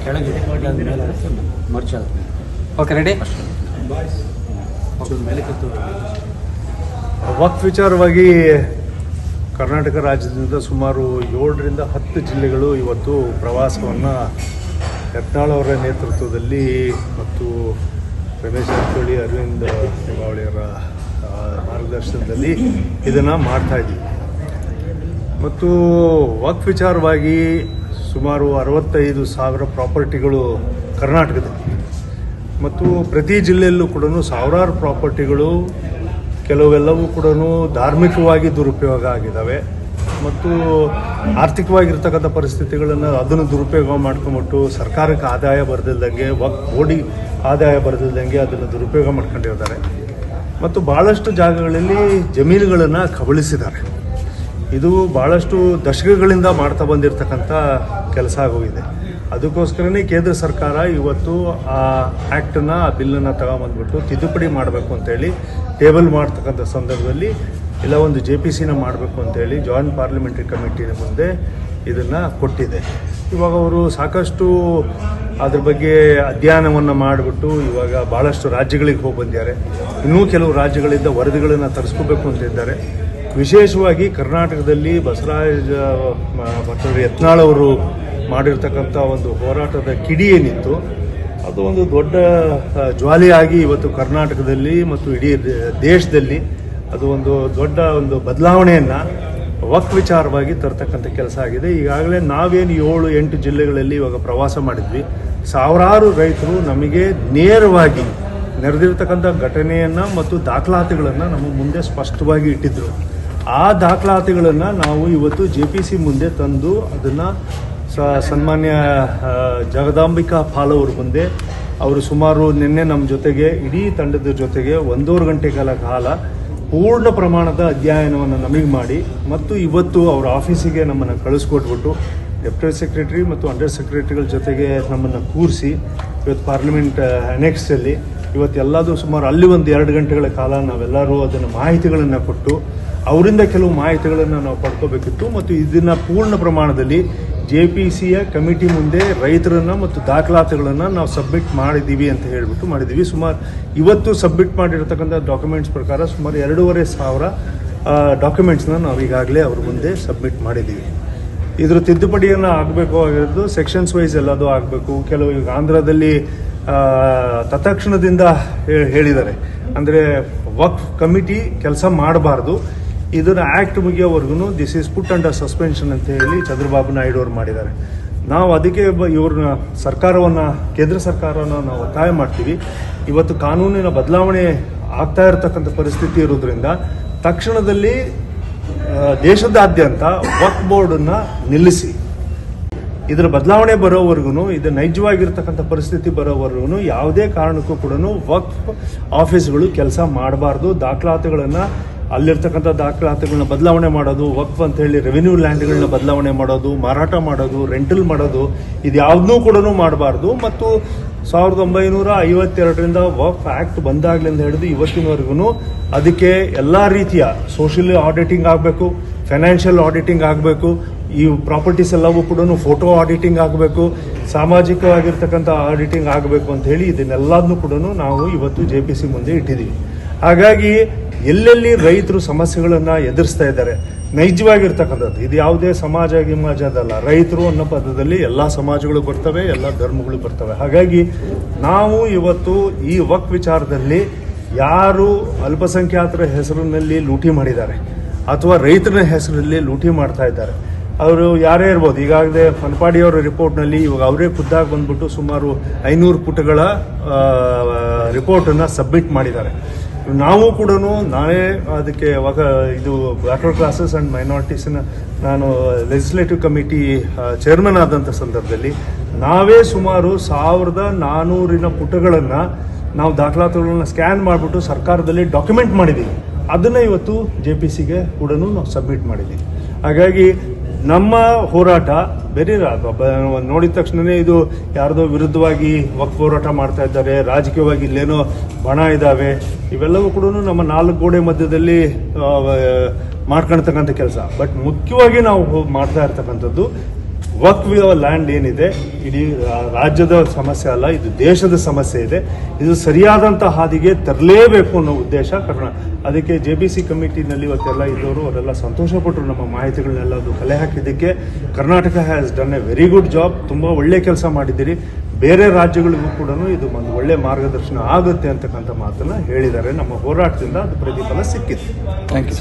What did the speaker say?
ಕೆಳಗೆ ಮರ್ಚ okay ready. ವಕ್ಫ್ ವಿಚಾರವಾಗಿ ಕರ್ನಾಟಕ ರಾಜ್ಯದಿಂದ ಸುಮಾರು 7ರಿಂದ 10 ಜಿಲ್ಲೆಗಳು ಇವತ್ತು ಪ್ರವಾಸವನ್ನು ಯತ್ನಾಳ್ ಅವರ ನೇತೃತ್ವದಲ್ಲಿ ಮತ್ತು ರಮೇಶ್ ಜಾರಕಿಹೊಳಿ, ಅರವಿಂದ್ ಲಿಂಬಾವಳಿಯವರ ಮಾರ್ಗದರ್ಶನದಲ್ಲಿ ಇದನ್ನು ಮಾಡ್ತಾಯಿದ್ದೀವಿ. ಮತ್ತು ವಕ್ಫ್ ವಿಚಾರವಾಗಿ ಸುಮಾರು 65,000 ಪ್ರಾಪರ್ಟಿಗಳು ಕರ್ನಾಟಕದಲ್ಲಿ ಮತ್ತು ಪ್ರತಿ ಜಿಲ್ಲೆಯಲ್ಲೂ ಕೂಡ ಸಾವಿರಾರು ಪ್ರಾಪರ್ಟಿಗಳು ಕೆಲವೆಲ್ಲವೂ ಕೂಡ ಧಾರ್ಮಿಕವಾಗಿ ದುರುಪಯೋಗ ಆಗಿದ್ದಾವೆ ಮತ್ತು ಆರ್ಥಿಕವಾಗಿರ್ತಕ್ಕಂಥ ಪರಿಸ್ಥಿತಿಗಳನ್ನು ಅದನ್ನು ದುರುಪಯೋಗ ಮಾಡ್ಕೊಂಬಿಟ್ಟು ಸರ್ಕಾರಕ್ಕೆ ಆದಾಯ ಬರೆದಿಲ್ದಂಗೆ ವಕ್ಫ್ ಬೋರ್ಡಿ ಆದಾಯ ಬರೆದಿಲ್ದಂಗೆ ಅದನ್ನು ದುರುಪಯೋಗ ಮಾಡ್ಕೊಂಡಿರ್ತಾರೆ ಮತ್ತು ಭಾಳಷ್ಟು ಜಾಗಗಳಲ್ಲಿ ಜಮೀನುಗಳನ್ನು ಕಬಳಿಸಿದ್ದಾರೆ. ಇದು ಭಾಳಷ್ಟು ದಶಕಗಳಿಂದ ಮಾಡ್ತಾ ಬಂದಿರತಕ್ಕಂಥ ಕೆಲಸ ಆಗೋಗಿದೆ. ಅದಕ್ಕೋಸ್ಕರನೇ ಕೇಂದ್ರ ಸರ್ಕಾರ ಇವತ್ತು ಆ ಆ್ಯಕ್ಟನ್ನು, ಆ ಬಿಲ್ಲನ್ನು ತಗೊಂಬಂದ್ಬಿಟ್ಟು ತಿದ್ದುಪಡಿ ಮಾಡಬೇಕು ಅಂತೇಳಿ ಟೇಬಲ್ ಮಾಡ್ತಕ್ಕಂಥ ಸಂದರ್ಭದಲ್ಲಿ ಇಲ್ಲ ಒಂದು JPCನ ಮಾಡಬೇಕು ಅಂತೇಳಿ ಜಾಯಿಂಟ್ ಪಾರ್ಲಿಮೆಂಟ್ರಿ ಕಮಿಟಿನ ಮುಂದೆ ಇದನ್ನು ಕೊಟ್ಟಿದೆ. ಇವಾಗ ಅವರು ಸಾಕಷ್ಟು ಅದ್ರ ಬಗ್ಗೆ ಅಧ್ಯಯನವನ್ನು ಮಾಡಿಬಿಟ್ಟು ಇವಾಗ ಭಾಳಷ್ಟು ರಾಜ್ಯಗಳಿಗೆ ಹೋಗಿ ಬಂದಿದ್ದಾರೆ. ಇನ್ನೂ ಕೆಲವು ರಾಜ್ಯಗಳಿಂದ ವರದಿಗಳನ್ನು ತರಿಸ್ಕೋಬೇಕು ಅಂತಿದ್ದಾರೆ. ವಿಶೇಷವಾಗಿ ಕರ್ನಾಟಕದಲ್ಲಿ ಬಸವರಾಜ ಮತ್ತು ಯತ್ನಾಳ್ ಅವರು ಮಾಡಿರ್ತಕ್ಕಂಥ ಒಂದು ಹೋರಾಟದ ಕಿಡಿ ಏನಿತ್ತು ಅದು ಒಂದು ದೊಡ್ಡ ಜ್ವಾಲೆಯಾಗಿ ಇವತ್ತು ಕರ್ನಾಟಕದಲ್ಲಿ ಮತ್ತು ಇಡೀ ದೇಶದಲ್ಲಿ ಅದು ಒಂದು ದೊಡ್ಡ ಒಂದು ಬದಲಾವಣೆಯನ್ನು ವಕ್ಫ್ ವಿಚಾರವಾಗಿ ತರ್ತಕ್ಕಂಥ ಕೆಲಸ ಆಗಿದೆ. ಈಗಾಗಲೇ ನಾವೇನು 7-8 ಜಿಲ್ಲೆಗಳಲ್ಲಿ ಇವಾಗ ಪ್ರವಾಸ ಮಾಡಿದ್ವಿ. ಸಾವಿರಾರು ರೈತರು ನಮಗೆ ನೇರವಾಗಿ ನಡೆದಿರ್ತಕ್ಕಂಥ ಘಟನೆಯನ್ನು ಮತ್ತು ದಾಖಲಾತಿಗಳನ್ನು ನಮ್ಮ ಮುಂದೆ ಸ್ಪಷ್ಟವಾಗಿ ಇಟ್ಟಿದ್ದರು. ಆ ದಾಖಲಾತಿಗಳನ್ನು ನಾವು ಇವತ್ತು JPC ಮುಂದೆ ತಂದು ಅದನ್ನು ಸನ್ಮಾನ್ಯ ಜಗದಾಂಬಿಕಾ ಪಾಲ್ ಅವ್ರ ಮುಂದೆ ಅವರು ಸುಮಾರು ನಿನ್ನೆ ನಮ್ಮ ಜೊತೆಗೆ ಇಡೀ ತಂಡದ ಜೊತೆಗೆ 1.5 ಗಂಟೆಗಳ ಕಾಲ ಪೂರ್ಣ ಪ್ರಮಾಣದ ಅಧ್ಯಯನವನ್ನು ನಮಗೆ ಮಾಡಿ ಮತ್ತು ಇವತ್ತು ಅವರ ಆಫೀಸಿಗೆ ನಮ್ಮನ್ನು ಕಳಿಸ್ಕೊಟ್ಬಿಟ್ಟು ಡೆಪ್ಯೂಟಿ ಸೆಕ್ರೆಟರಿ ಮತ್ತು ಅಂಡರ್ ಸೆಕ್ರೆಟರಿಗಳ ಜೊತೆಗೆ ನಮ್ಮನ್ನು ಕೂರಿಸಿ ಇವತ್ತು ಪಾರ್ಲಿಮೆಂಟ್ ಅನೆಕ್ಸಲ್ಲಿ ಇವತ್ತೆಲ್ಲದೂ ಸುಮಾರು ಅಲ್ಲಿ ಒಂದು 2 ಗಂಟೆಗಳ ಕಾಲ ನಾವೆಲ್ಲರೂ ಅದನ್ನು ಮಾಹಿತಿಗಳನ್ನು ಕೊಟ್ಟು ಅವರಿಂದ ಕೆಲವು ಮಾಹಿತಿಗಳನ್ನು ನಾವು ಪಡ್ಕೋಬೇಕಿತ್ತು ಮತ್ತು ಇದನ್ನು ಪೂರ್ಣ ಪ್ರಮಾಣದಲ್ಲಿ JPCಯ ಕಮಿಟಿ ಮುಂದೆ ರೈತರನ್ನು ಮತ್ತು ದಾಖಲಾತಿಗಳನ್ನು ನಾವು ಸಬ್ಮಿಟ್ ಮಾಡಿದ್ದೀವಿ ಅಂತ ಹೇಳಿಬಿಟ್ಟು ಮಾಡಿದ್ದೀವಿ. ಸುಮಾರು ಇವತ್ತು ಸಬ್ಮಿಟ್ ಮಾಡಿರ್ತಕ್ಕಂಥ ಡಾಕ್ಯುಮೆಂಟ್ಸ್ ಪ್ರಕಾರ ಸುಮಾರು 2,500 ಡಾಕ್ಯುಮೆಂಟ್ಸ್ನ ನಾವು ಈಗಾಗಲೇ ಅವ್ರ ಮುಂದೆ ಸಬ್ಮಿಟ್ ಮಾಡಿದ್ದೀವಿ. ಇದ್ರ ತಿದ್ದುಪಡಿಯನ್ನು ಆಗಬೇಕು ಆಗಿರೋದು ಸೆಕ್ಷನ್ಸ್ ವೈಸ್ ಎಲ್ಲದೂ ಆಗಬೇಕು. ಕೆಲವು ಈಗ ಆಂಧ್ರದಲ್ಲಿ ತತ್ಕ್ಷಣದಿಂದ ಹೇಳಿದ್ದಾರೆ, ಅಂದರೆ ವಕ್ಫ್ ಕಮಿಟಿ ಕೆಲಸ ಮಾಡಬಾರ್ದು, ಇದನ್ನು ಆ್ಯಕ್ಟ್ ಮುಗಿಯೋವರೆಗೂ this is put under suspension ಅಂತ ಹೇಳಿ ಚಂದ್ರಬಾಬು ನಾಯ್ಡು ಅವರು ಮಾಡಿದ್ದಾರೆ. ನಾವು ಅದಕ್ಕೆ ಇವ್ರನ್ನ ಕೇಂದ್ರ ಸರ್ಕಾರವನ್ನು ನಾವು ಒತ್ತಾಯ ಮಾಡ್ತೀವಿ. ಇವತ್ತು ಕಾನೂನಿನ ಬದಲಾವಣೆ ಆಗ್ತಾ ಇರತಕ್ಕಂಥ ಪರಿಸ್ಥಿತಿ ಇರೋದ್ರಿಂದ ತಕ್ಷಣದಲ್ಲಿ ದೇಶದಾದ್ಯಂತ ವಕ್ಫ್ ಬೋರ್ಡನ್ನು ನಿಲ್ಲಿಸಿ ಇದರ ಬದಲಾವಣೆ ಬರೋವರೆಗೂ, ಇದು ನೈಜವಾಗಿರ್ತಕ್ಕಂಥ ಪರಿಸ್ಥಿತಿ ಬರೋವರೆಗೂ ಯಾವುದೇ ಕಾರಣಕ್ಕೂ ಕೂಡ ವಕ್ಫ್ ಆಫೀಸ್ಗಳು ಕೆಲಸ ಮಾಡಬಾರ್ದು. ದಾಖಲಾತಿಗಳನ್ನು ಅಲ್ಲಿರ್ತಕ್ಕಂಥ ದಾಖಲಾತಿಗಳನ್ನ ಬದಲಾವಣೆ ಮಾಡೋದು, ವಕ್ಫ್ ಅಂತ ಹೇಳಿ ರೆವಿನ್ಯೂ ಲ್ಯಾಂಡ್ಗಳನ್ನ ಬದಲಾವಣೆ ಮಾಡೋದು, ಮಾರಾಟ ಮಾಡೋದು, ರೆಂಟಲ್ ಮಾಡೋದು, ಇದು ಯಾವುದನ್ನೂ ಕೂಡ ಮಾಡಬಾರ್ದು. ಮತ್ತು 1952ರಿಂದ ವಕ್ಫ್ ಆ್ಯಕ್ಟ್ ಬಂದಾಗಲಿಂದ ಹಿಡಿದು ಇವತ್ತಿನವರೆಗೂ ಅದಕ್ಕೆ ಎಲ್ಲ ರೀತಿಯ ಸೋಷಿಯಲ್ ಆಡಿಟಿಂಗ್ ಆಗಬೇಕು, ಫೈನಾನ್ಷಿಯಲ್ ಆಡಿಟಿಂಗ್ ಆಗಬೇಕು, ಈ ಪ್ರಾಪರ್ಟೀಸ್ ಎಲ್ಲವೂ ಕೂಡ ಫೋಟೋ ಆಡಿಟಿಂಗ್ ಆಗಬೇಕು, ಸಾಮಾಜಿಕವಾಗಿರ್ತಕ್ಕಂಥ ಆಡಿಟಿಂಗ್ ಆಗಬೇಕು ಅಂತ ಹೇಳಿ ಇದನ್ನೆಲ್ಲದನ್ನೂ ಕೂಡ ನಾವು ಇವತ್ತು JPC ಮುಂದೆ ಇಟ್ಟಿದ್ದೀವಿ. ಹಾಗಾಗಿ ಎಲ್ಲೆಲ್ಲಿ ರೈತರು ಸಮಸ್ಯೆಗಳನ್ನು ಎದುರಿಸ್ತಾ ಇದ್ದಾರೆ, ನೈಜವಾಗಿರ್ತಕ್ಕಂಥದ್ದು, ಇದು ಯಾವುದೇ ಗಿಮಾಜದಲ್ಲ, ರೈತರು ಅನ್ನೋ ಪದದಲ್ಲಿ ಎಲ್ಲ ಸಮಾಜಗಳು ಬರ್ತವೆ, ಎಲ್ಲ ಧರ್ಮಗಳು ಬರ್ತವೆ. ಹಾಗಾಗಿ ನಾವು ಇವತ್ತು ಈ ವಕ್ಫ್ ವಿಚಾರದಲ್ಲಿ ಯಾರು ಅಲ್ಪಸಂಖ್ಯಾತರ ಹೆಸರಿನಲ್ಲಿ ಲೂಟಿ ಮಾಡಿದ್ದಾರೆ ಅಥವಾ ರೈತರ ಹೆಸರಲ್ಲಿ ಲೂಟಿ ಮಾಡ್ತಾ ಇದ್ದಾರೆ ಅವರು ಯಾರೇ ಇರ್ಬೋದು. ಈಗಾಗಲೇ ಫನ್ಪಾಡಿಯವರ ರಿಪೋರ್ಟ್ನಲ್ಲಿ ಇವಾಗ ಅವರೇ ಖುದ್ದಾಗಿ ಬಂದ್ಬಿಟ್ಟು ಸುಮಾರು 500 ಪುಟಗಳ ರಿಪೋರ್ಟನ್ನು ಸಬ್ಮಿಟ್ ಮಾಡಿದ್ದಾರೆ. ನಾವು ಕೂಡ ನಾನೇ ಅದಕ್ಕೆ ಇದು ಬ್ಯಾಕ್ವರ್ಡ್ ಕ್ಲಾಸಸ್ ಆ್ಯಂಡ್ ಮೈನಾರಿಟೀಸ್ನ ನಾನು ಲೆಜಿಸ್ಲೇಟಿವ್ ಕಮಿಟಿ ಚೇರ್ಮನ್ ಆದಂಥ ಸಂದರ್ಭದಲ್ಲಿ ನಾವೇ ಸುಮಾರು 1400 ಪುಟಗಳನ್ನು ನಾವು ದಾಖಲಾತಿಗಳನ್ನು ಸ್ಕ್ಯಾನ್ ಮಾಡಿಬಿಟ್ಟು ಸರ್ಕಾರದಲ್ಲಿ ಡಾಕ್ಯುಮೆಂಟ್ ಮಾಡಿದ್ದೀವಿ. ಅದನ್ನು ಇವತ್ತು JPCಗೆ ಕೂಡ ನಾವು ಸಬ್ಮಿಟ್ ಮಾಡಿದ್ದೀವಿ. ಹಾಗಾಗಿ ನಮ್ಮ ಹೋರಾಟ ಬೇರೆ ನೋಡಿದ ತಕ್ಷಣವೇ ಇದು ಯಾರ್ದೋ ವಿರುದ್ಧವಾಗಿ ವಕ್ಫ್ ಹೋರಾಟ ಮಾಡ್ತಾ ಇದ್ದಾರೆ, ರಾಜಕೀಯವಾಗಿ ಇಲ್ಲೇನೋ ಬಣ ಇದ್ದಾವೆ, ಇವೆಲ್ಲವೂ ಕೂಡ ನಮ್ಮ 4 ಗೋಡೆ ಮಧ್ಯದಲ್ಲಿ ಮಾಡ್ಕೊಳ್ತಕ್ಕಂಥ ಕೆಲಸ. ಬಟ್ ಮುಖ್ಯವಾಗಿ ನಾವು ಮಾಡ್ತಾ ಇರ್ತಕ್ಕಂಥದ್ದು ವಕ್ಫ್ ಲ್ಯಾಂಡ್ ಏನಿದೆ ಇಡೀ ರಾಜ್ಯದ ಸಮಸ್ಯೆ ಅಲ್ಲ, ಇದು ದೇಶದ ಸಮಸ್ಯೆ ಇದೆ. ಇದು ಸರಿಯಾದಂಥ ಹಾದಿಗೆ ತರಲೇಬೇಕು ಅನ್ನೋ ಉದ್ದೇಶ ಅದಕ್ಕೆ JBC ಕಮಿಟಿನಲ್ಲಿ ಇವತ್ತೆಲ್ಲ ಇದ್ದವರು ಅವರೆಲ್ಲ ಸಂತೋಷಪಟ್ಟರು. ನಮ್ಮ ಮಾಹಿತಿಗಳನ್ನೆಲ್ಲ ಅದು ಕಲೆ ಹಾಕಿದ್ದಕ್ಕೆ Karnataka has done a very good job. ತುಂಬ ಒಳ್ಳೆ ಕೆಲಸ ಮಾಡಿದ್ದೀರಿ. ಬೇರೆ ರಾಜ್ಯಗಳಿಗೂ ಕೂಡ ಇದು ಒಂದು ಒಳ್ಳೆ ಮಾರ್ಗದರ್ಶನ ಆಗುತ್ತೆ ಅಂತಕ್ಕಂಥ ಮಾತನ್ನ ಹೇಳಿದ್ದಾರೆ. ನಮ್ಮ ಹೋರಾಟದಿಂದ ಅದು ಪ್ರತಿಫಲ ಸಿಕ್ಕಿದೆ. Thank you.